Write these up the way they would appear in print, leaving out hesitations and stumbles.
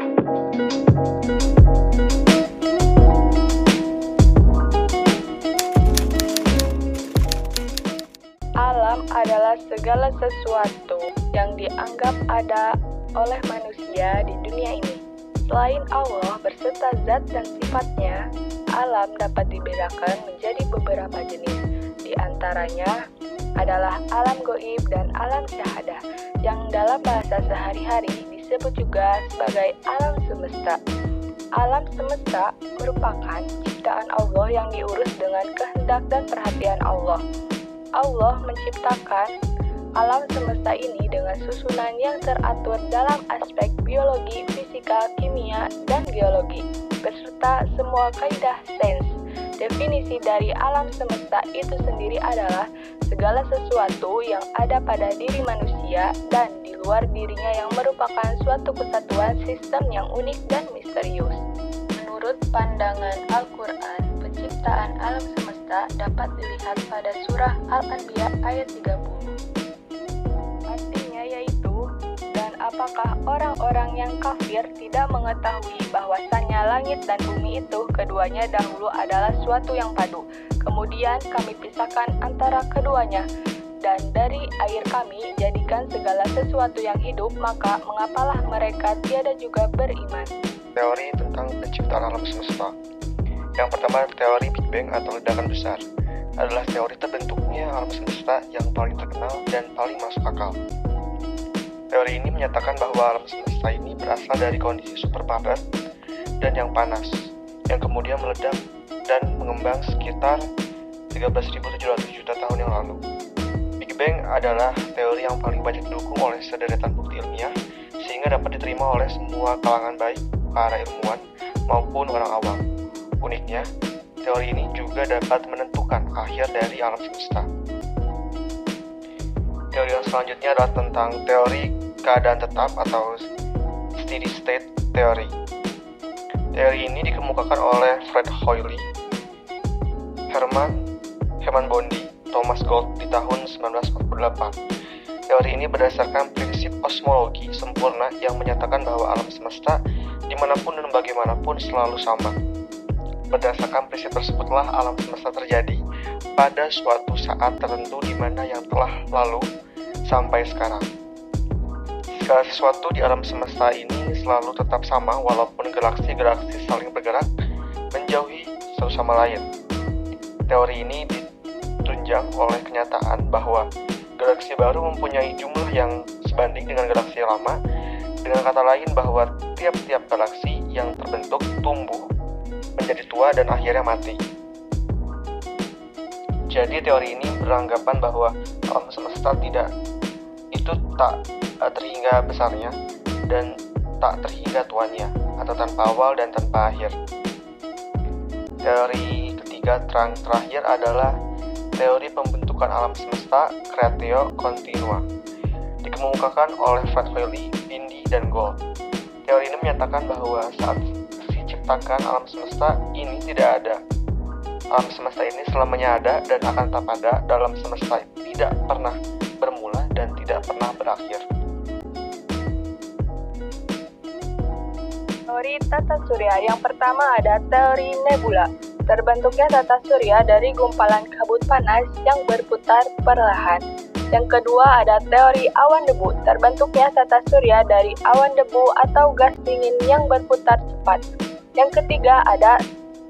Alam adalah segala sesuatu yang dianggap ada oleh manusia di dunia ini. Selain Allah berserta zat dan sifatnya, alam dapat dibedakan menjadi beberapa jenis. Di antaranya adalah alam gaib dan alam syahadah, yang dalam bahasa sehari-hari disebut juga sebagai alam semesta. Alam semesta merupakan ciptaan Allah yang diurus dengan kehendak dan perhatian Allah. Allah menciptakan alam semesta ini dengan susunan yang teratur dalam aspek biologi, fisika, kimia, dan geologi, beserta semua kaidah sains. Definisi dari alam semesta itu sendiri adalah segala sesuatu yang ada pada diri manusia dan di luar dirinya yang merupakan suatu kesatuan sistem yang unik dan misterius. Menurut pandangan Al-Quran, penciptaan alam semesta dapat dilihat pada surah Al-Anbiya ayat 30. Artinya yaitu, dan apakah orang-orang yang kafir tidak mengetahui bahwasannya langit dan bumi itu keduanya dahulu adalah suatu yang padu. Kemudian kami pisahkan antara keduanya, dan dari air kami jadikan segala sesuatu yang hidup, maka mengapalah mereka tiada juga beriman. Teori tentang penciptaan alam semesta. Yang pertama, teori Big Bang atau ledakan besar adalah teori terbentuknya alam semesta yang paling terkenal dan paling masuk akal. Teori ini menyatakan bahwa alam semesta ini berasal dari kondisi superpadat dan yang panas, yang kemudian meledak dan mengembang sekitar 13.700 juta tahun yang lalu. Big Bang adalah teori yang paling banyak didukung oleh sederetan bukti ilmiah, sehingga dapat diterima oleh semua kalangan, baik para ilmuwan maupun orang awam. Uniknya, teori ini juga dapat menentukan akhir dari alam semesta. Teori yang selanjutnya adalah tentang teori keadaan tetap atau steady state theory. Teori ini dikemukakan oleh Fred Hoyle, Hermann Bondi, Thomas Gold di tahun 1948. Teori ini berdasarkan prinsip kosmologi sempurna yang menyatakan bahwa alam semesta dimanapun dan bagaimanapun selalu sama. Berdasarkan prinsip tersebutlah alam semesta terjadi pada suatu saat tertentu di mana yang telah lalu sampai sekarang. Segala sesuatu di alam semesta ini selalu tetap sama walaupun galaksi-galaksi saling bergerak menjauhi satu sama lain. Teori ini ditunjang oleh kenyataan bahwa galaksi baru mempunyai jumlah yang sebanding dengan galaksi lama. Dengan kata lain bahwa tiap-tiap galaksi yang terbentuk tumbuh menjadi tua dan akhirnya mati. Jadi teori ini beranggapan bahwa alam semesta tak terhingga besarnya dan tak terhingga tuanya, atau tanpa awal dan tanpa akhir. Teori ketiga terakhir adalah teori pembentukan alam semesta creatio continua, dikemukakan oleh Fred Hoyle, Bindi, dan Gold. Teori ini menyatakan bahwa saat diciptakan alam semesta ini tidak ada. Alam semesta ini selamanya ada dan akan tetap ada. Dalam semesta tidak pernah bermula dan tidak pernah berakhir. Teori tata surya yang pertama ada teori nebula. Terbentuknya tata surya dari gumpalan kabut panas yang berputar perlahan. Yang kedua ada teori awan debu. Terbentuknya tata surya dari awan debu atau gas dingin yang berputar cepat. Yang ketiga ada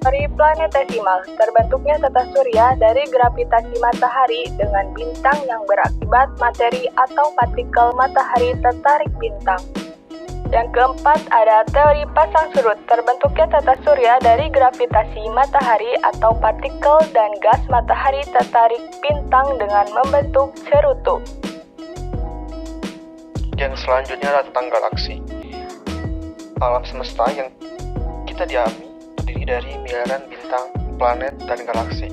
teori planetesimal. Terbentuknya tata surya dari gravitasi matahari dengan bintang yang berakibat materi atau partikel matahari tertarik bintang. Yang keempat ada teori pasang surut. Terbentuknya tata surya dari gravitasi matahari atau partikel dan gas matahari tertarik bintang dengan membentuk cerutu. Yang selanjutnya adalah tentang galaksi. Alam semesta yang kita diami terdiri dari miliaran bintang, planet, dan galaksi.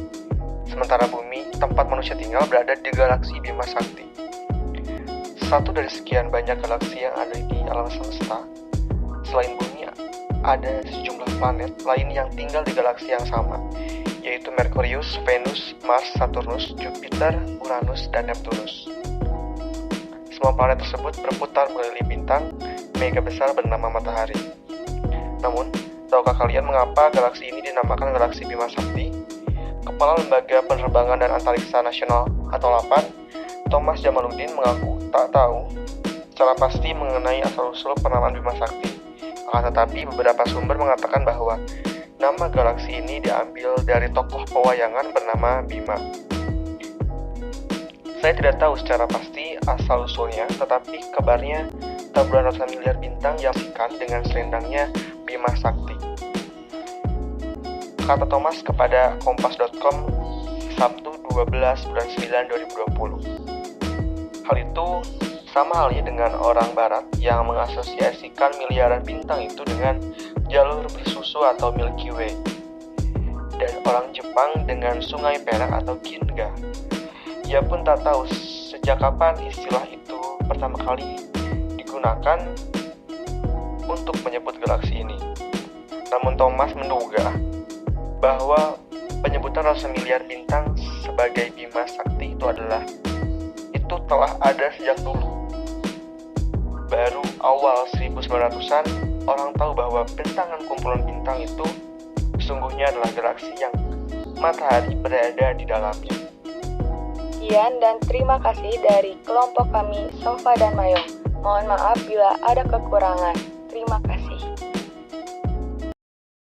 Sementara bumi, tempat manusia tinggal, berada di galaksi Bima Sakti. Satu dari sekian banyak galaksi yang ada di alam semesta. Selain bumi, ada sejumlah planet lain yang tinggal di galaksi yang sama, yaitu Merkurius, Venus, Mars, Saturnus, Jupiter, Uranus, dan Neptunus. Semua planet tersebut berputar mengelilingi bintang mega besar bernama matahari. Namun, tahukah kalian mengapa galaksi ini dinamakan galaksi Bima Sakti? Kepala Lembaga Penerbangan dan Antariksa Nasional atau LAPAN, Thomas Jamaluddin mengaku tak tahu secara pasti mengenai asal-usul penamaan Bima Sakti. Akan tetapi beberapa sumber mengatakan bahwa nama galaksi ini diambil dari tokoh pewayangan bernama Bima. Saya tidak tahu secara pasti asal-usulnya, tetapi kabarnya taburan ratusan miliar bintang yang disikan dengan selendangnya Bima Sakti. Kata Thomas kepada Kompas.com Sabtu 12 bulan 9 2020. Hal itu sama halnya dengan orang barat yang mengasosiasikan miliaran bintang itu dengan jalur bersusu atau Milky Way, dan orang Jepang dengan sungai perak atau Ginga. Ia pun tak tahu sejak kapan istilah itu pertama kali digunakan untuk menyebut galaksi ini. Namun Thomas menduga bahwa penyebutan ratusan miliar bintang sebagai Bima Sakti itu telah ada sejak dulu. Baru awal 1900-an orang tahu bahwa bentangan kumpulan bintang itu sesungguhnya adalah galaksi yang matahari berada di dalamnya. Sekian dan terima kasih dari kelompok kami, Sofa dan Mayong. Mohon maaf bila ada kekurangan. Terima kasih.